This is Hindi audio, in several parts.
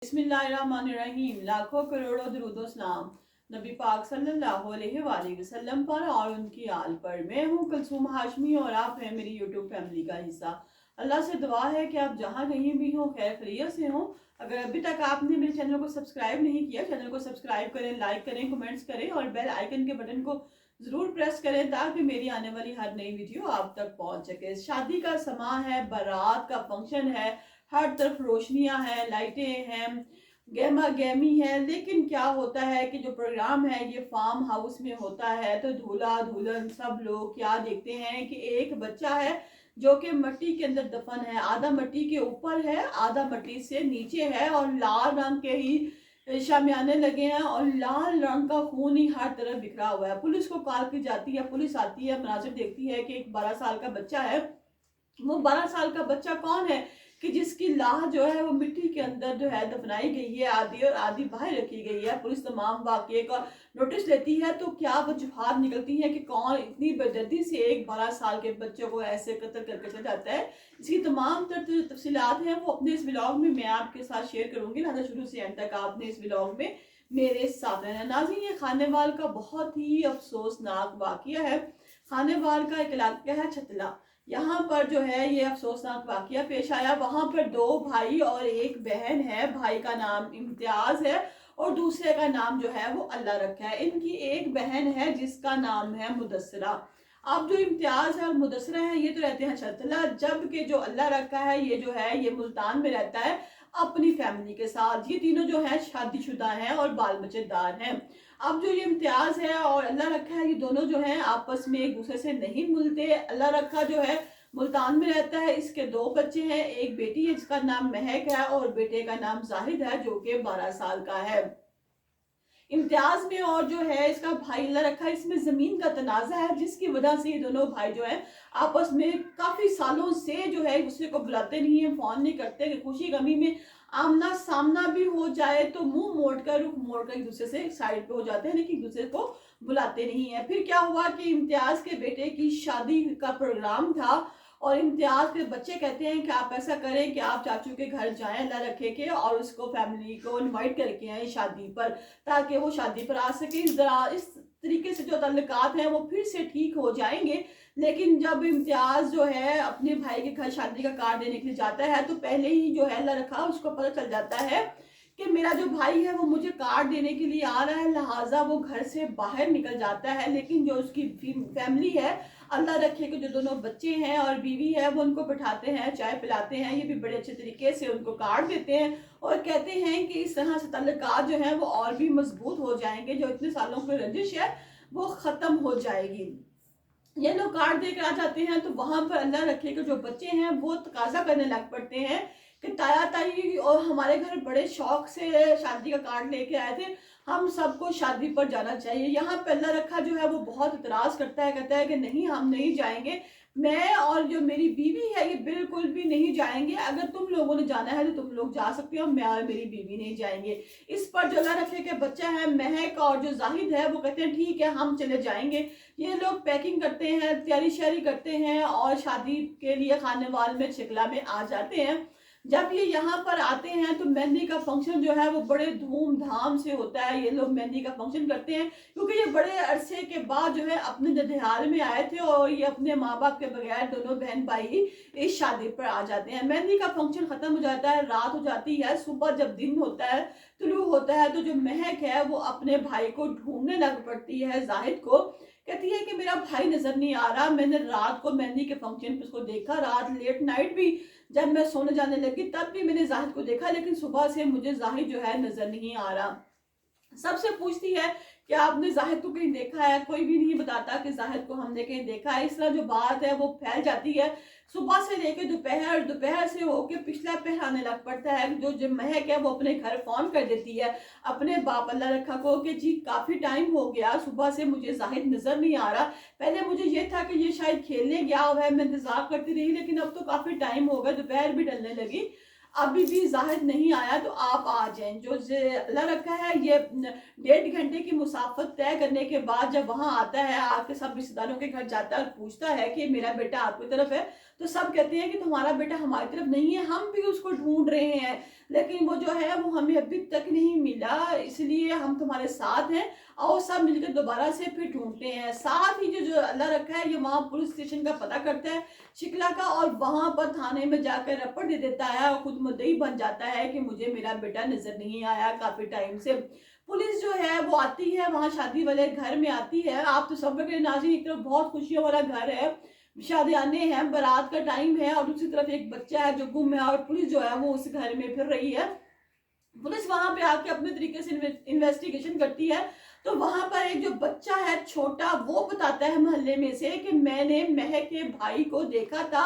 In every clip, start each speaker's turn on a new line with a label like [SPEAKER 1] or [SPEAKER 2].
[SPEAKER 1] बिस्मिल्लाहिर्रहमानिर्रहीम। लाखों करोड़ों दुरूदो सलाम नबी पाक सल्लल्लाहु अलैहि वसल्लम पर और उनकी आल पर। मैं हूँ कुलसूम हाशमी और आप हैं मेरी यूट्यूब फैमिली का हिस्सा। अल्लाह से दुआ है कि आप जहाँ कहीं भी हो खैर खैरियत से हो। अगर अभी तक आपने मेरे चैनल को सब्सक्राइब नहीं किया, चैनल को सब्सक्राइब करें, लाइक करें, कमेंट्स करें और बेल आइकन के बटन को जरूर प्रेस करें ताकि मेरी आने वाली हर नई वीडियो आप तक पहुंच सके। शादी का समा है, बारात का फंक्शन है, हर तरफ रोशनियां हैं, लाइटें हैं, गहमा गहमी है। लेकिन क्या होता है कि जो प्रोग्राम है ये फार्म हाउस में होता है तो दूल्हा दुल्हन सब लोग क्या देखते हैं कि एक बच्चा है जो कि मिट्टी के अंदर दफन है। आधा मिट्टी के ऊपर है, आधा मिट्टी से नीचे है और लाल रंग के ही शामियाने लगे हैं और लाल रंग का खून ही हर तरफ बिखरा हुआ है। पुलिस को कॉल की जाती है, पुलिस आती है, मनाजिर देखती है कि एक 12 साल का बच्चा है। वो 12 साल का बच्चा कौन है कि जिसकी लाश जो है वो मिट्टी के अंदर जो है दफनाई गई है, आधी और आधी बाहर रखी गई है। पुलिस तमाम वाकये का नोटिस लेती है तो क्या वजूहात निकलती है कि कौन इतनी बेदर्दी से एक 12 साल के बच्चे को ऐसे कत्ल करके चला जाता है। इसकी तमाम तफसीलात हैं वो अपने इस ब्लॉग में मैं आपके साथ शेयर करूंगी। लिहाजा शुरू से एंड तक आपने इस ब्लॉग में मेरे साथ रहना। नाज़रीन, ये खानेवाल का बहुत ही अफसोसनाक वाकया है। खानेवाल का एक इलाका है छतला, यहाँ पर जो है ये अफसोसनाक वाकया पेश आया। वहां पर दो भाई और एक बहन है। भाई का नाम इम्तियाज है और दूसरे का नाम जो है वो अल्लाह रखा है। इनकी एक बहन है जिसका नाम है मुदस्सरा। अब जो इम्तियाज है और मुदस्सरा है ये तो रहते हैं छतला, जबकि जो अल्लाह रखा है ये जो है ये मुल्तान में रहता है अपनी फैमिली के साथ। ये तीनों जो है शादीशुदा हैं और बाल बच्चेदार हैं। अब जो ये इम्तियाज है और अल्लाह रखा है ये दोनों जो हैं आपस में एक दूसरे से नहीं मिलते। अल्लाह रखा जो है मुल्तान में रहता है, इसके दो बच्चे हैं, एक बेटी है जिसका नाम महक है और बेटे का नाम जाहिद है जो कि 12 साल का है। इम्तियाज में और जो है इसका भाई अल्लाह रखा है, इसमें जमीन का तनाजा है जिसकी वजह से ये दोनों भाई जो है आपस में काफी सालों से जो है एक दूसरे को बुलाते नहीं है, फोन नहीं करते कि खुशी गमी में आमना सामना भी हो जाए तो मुंह मोड़कर रुख मोड़कर एक दूसरे से साइड पे हो जाते हैं, लेकिन एक दूसरे को बुलाते नहीं है। फिर क्या हुआ कि इम्तियाज के बेटे की शादी का प्रोग्राम था और इम्तियाज के बच्चे कहते हैं कि आप ऐसा करें कि आप चाचू के घर जाएं अल्लाह रखे के और उसको फैमिली को इनवाइट करके आए शादी पर ताकि वो शादी पर आ सके। इस तरीके से जो ताल्लुकात हैं वो फिर से ठीक हो जाएंगे। लेकिन जब इम्तियाज जो है अपने भाई के घर शादी का कार्ड देने के लिए जाता है तो पहले ही जो है अल्लाह रखा उसको पता चल जाता है कि मेरा जो भाई है वो मुझे कार्ड देने के लिए आ रहा है, लिहाजा वो घर से बाहर निकल जाता है। लेकिन जो उसकी फैमिली है, अल्लाह रखे कि जो दोनों बच्चे हैं और बीवी है, वो उनको बिठाते हैं, चाय पिलाते हैं, ये भी बड़े अच्छे तरीके से उनको कार्ड देते हैं और कहते हैं कि इस तरह से ताल्लुकात जो है वो और भी मजबूत हो जाएंगे, जो इतने सालों की रंजिश है वो खत्म हो जाएगी। ये लोग कार्ड देकर आ जाते हैं तो वहां पर अल्लाह रखे कि जो बच्चे हैं वो तकाजा करने लग पड़ते हैं कि ताया ताई और हमारे घर बड़े शौक से शादी का कार्ड लेके आए थे, हम सबको शादी पर जाना चाहिए। यहाँ पे अल्लाह रखा जो है वो बहुत इतराज करता है, कहता है कि नहीं हम नहीं जाएंगे, मैं और जो मेरी बीवी है ये बिल्कुल भी नहीं जाएंगे। अगर तुम लोगों ने जाना है तो तुम लोग जा सकते हो, मैं और मेरी बीवी नहीं जाएंगे। इस पर जो अल्लाह रखे के बच्चा है महक और जो जाहिद है वो कहते हैं ठीक है हम चले जाएंगे। ये लोग पैकिंग करते हैं, तैयारी श्यारी करते हैं और शादी के लिए खानेवाल में शिकला में आ जाते हैं। जब ये यहाँ पर आते हैं तो मेहंदी का फंक्शन जो है वो बड़े धूमधाम से होता है। ये लोग मेहंदी का फंक्शन करते हैं क्योंकि ये बड़े अरसे के बाद जो है अपने ननिहाल में आए थे और ये अपने माँ बाप के बगैर दोनों बहन भाई इस शादी पर आ जाते हैं। मेहंदी का फंक्शन खत्म हो जाता है, रात हो जाती है, सुबह जब दिन होता है तुलू होता है तो जो महक है वो अपने भाई को ढूंढने लग पड़ती है, जाहिद को। कहती है कि मेरा भाई नजर नहीं आ रहा, मैंने रात को मेहंदी के फंक्शन पे उसको देखा, रात लेट नाइट भी जब मैं सोने जाने लगी तब भी मैंने जाहिद को देखा, लेकिन सुबह से मुझे जाहिद जो है नजर नहीं आ रहा। सबसे पूछती है कि आपने जाहिद को कहीं देखा है, कोई भी नहीं बताता कि जाहिद को हमने कहीं देखा है। इस तरह जो बात है वो फैल जाती है। सुबह से लेकर दोपहर, दोपहर से होके पिछला पहर आने लग पड़ता है। जो महक है वो अपने घर फोन कर देती है अपने बाप अल्लाह रखा को कि जी काफी टाइम हो गया, सुबह से मुझे जाहिद नजर नहीं आ रहा। पहले मुझे ये था कि ये शायद खेलने गया हुआ है, मैं इंतजार करती रही, लेकिन अब तो काफी टाइम हो गया, दोपहर भी डलने लगी, अभी भी जाहिद नहीं आया, तो आप आ जाएं। जो अल्लाह रखा है ये 1.5 घंटे की मुसाफत तय करने के बाद जब वहां आता है, आके सब रिश्तेदारों के घर जाता है और पूछता है कि मेरा बेटा आपकी तरफ है, तो सब कहते हैं कि तुम्हारा बेटा हमारी तरफ नहीं है, हम भी उसको ढूंढ रहे हैं, लेकिन वो जो है वो हमें अभी तक नहीं मिला, इसलिए हम तुम्हारे साथ हैं, आओ सब मिलकर दोबारा से फिर ढूंढते हैं। साथ ही जो अल्लाह रखा है ये वहाँ पुलिस स्टेशन का पता करता है शिकला का, और वहां पर थाने में जाकर रपट दे देता है और खुद मुद्दई बन जाता है कि मुझे मेरा बेटा नजर नहीं आया काफी टाइम से। पुलिस जो है वो आती है, वहां शादी वाले घर में आती है। आप तो सब के नाज़रीन, एक तरफ बहुत खुशियों वाला घर है, शादियाने हैं, बारात का टाइम है, और दूसरी तरफ एक बच्चा है जो गुम है, और पुलिस जो है वो उस घर में फिर रही है। पुलिस वहां पे आके अपने तरीके से इन्वेस्टिगेशन करती है, तो वहां पर एक जो बच्चा है छोटा, वो बताता है मोहल्ले में से कि मैंने महक के भाई को देखा था,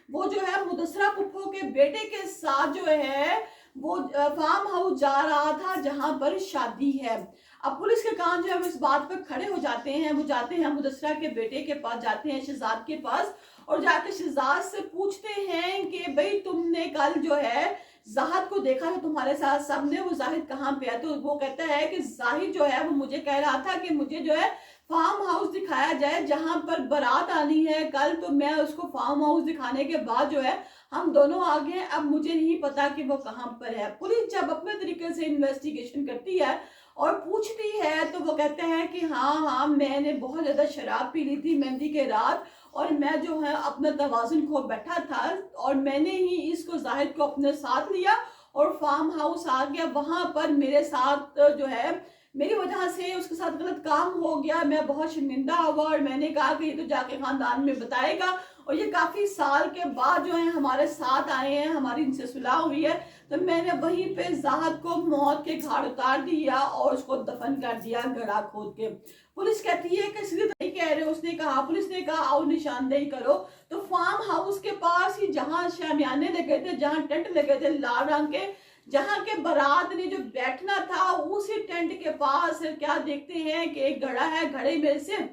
[SPEAKER 1] वो जो है मुदस्सरा फुफ्फो के बेटे के साथ जो है वो फार्म हाउस जा रहा था जहां पर शादी है। अब पुलिस के कान जो है वो इस बात पर खड़े हो जाते हैं, वो जाते हैं मुदस्सरा के बेटे के पास, जाते हैं शहजाद के पास, और जाकर शहजाद से पूछते हैं कि भाई तुमने कल जो है जाहिद को देखा है तुम्हारे साथ, सबने वो जाहिद कहाँ पे है? तो वो कहता है कि जाहिद जो है वो मुझे कह रहा था कि मुझे जो है फार्म हाउस दिखाया जाए जहां पर बारात आनी है कल, तो मैं उसको फार्म हाउस दिखाने के बाद जो है हम दोनों आ गए, अब मुझे नहीं पता कि वो कहाँ पर है। पुलिस जब अपने तरीके से इन्वेस्टिगेशन करती है और पूछती है तो वो कहते हैं कि हाँ मैंने बहुत ज्यादा शराब पी ली थी मेहंदी के रात, और मैं जो है अपना तवाज़ुन खो बैठा था, और मैंने ही इसको जाहिद को अपने साथ लिया और फार्म हाउस आ गया। वहां पर मेरे साथ जो है मेरी वजह से उसके साथ गलत काम हो गया, मैं बहुत शर्मिंदा हुआ, और मैंने कहा कि ये तो जाके खानदान में बताएगा, और ये काफी साल के बाद जो है हमारे साथ आए हैं, हमारी इनसे सुलह हुई है, तो मैंने वहीं पे जाहिद को मौत के घाट उतार दिया और उसको दफन कर दिया गड़ा खोद के। पुलिस कहती है कि सीधे नहीं कह रहे, उसने कहा, पुलिस ने कहा आओ निशानदेही करो। तो फार्म हाउस के पास ही जहां शामियाने लगे थे, जहां टेंट लगे थे लाल रंग के, जहां के बारात ने जो बैठना था, उसी टेंट के पास क्या देखते हैं कि एक घड़ा है, घड़े में से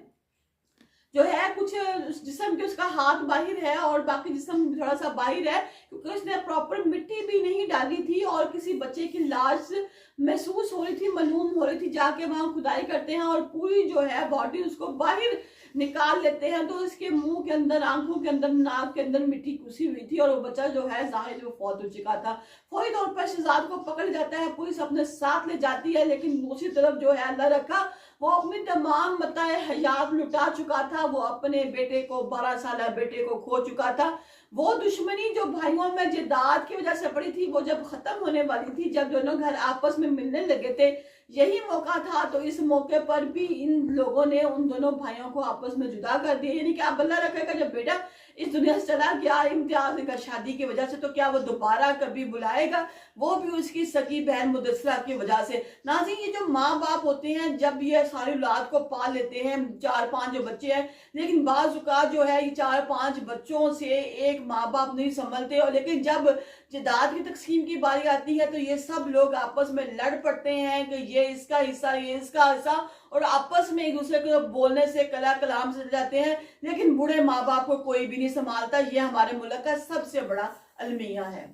[SPEAKER 1] जो है कुछ जिस्म के उसका हाथ बाहर है और बाकी जिस्म थोड़ा सा बाहर है, क्योंकि उसने प्रॉपर मिट्टी भी नहीं डाली थी और किसी बच्चे की लाश महसूस हो रही थी, मालूम हो रही थी। जाके वहां खुदाई करते हैं और पूरी जो है बॉडी उसको बाहर निकाल लेते हैं, तो उसके मुंह के अंदर, आंखों के अंदर, नाक के अंदर मिट्टी घुसी हुई थी, और वो बच्चा जो है जाहिद वो फौत हो चुका था। फौरी तौर पर शहजाद को पकड़ जाता है, पुलिस अपने साथ ले जाती है, लेकिन दूसरी तरफ जो है अल्लाह रखा वो अपनी तमाम मताए हयात लुटा चुका था, वो अपने बेटे को, 12 साल बेटे को खो चुका था। वो दुश्मनी जो भाइयों में जिद्दात की वजह से पड़ी थी, वो जब खत्म होने वाली थी, जब दोनों घर आपस में मिलने लगे थे, यही मौका था। तो इस मौके पर भी इन लोगों ने उन दोनों भाइयों को आपस में जुदा कर दिया, यानी कि अब अल्लाह रखेगा जब बेटा इस दुनिया से चला गया इम्तियाज का शादी की वजह से, तो क्या वो दोबारा कभी बुलाएगा? वो भी उसकी सगी बहन मुदस्सरा की वजह से। नाज़रीन, ये जो माँ बाप होते हैं जब ये सारी औलाद को पाल लेते हैं, 4-5 जो बच्चे हैं, लेकिन बाज़ औक़ात जो है ये 4-5 बच्चों से एक माँ बाप नहीं संभलते, और लेकिन जब जायदाद की तकसीम की बारी आती है तो ये सब लोग आपस में लड़ पड़ते हैं कि ये इसका हिस्सा, ये इसका हिस्सा, और आपस में एक दूसरे को बोलने से कला कलाम से जाते हैं, लेकिन बूढ़े माँ बाप को कोई भी नहीं संभालता। ये हमारे मुल्क का सबसे बड़ा अलमिया है।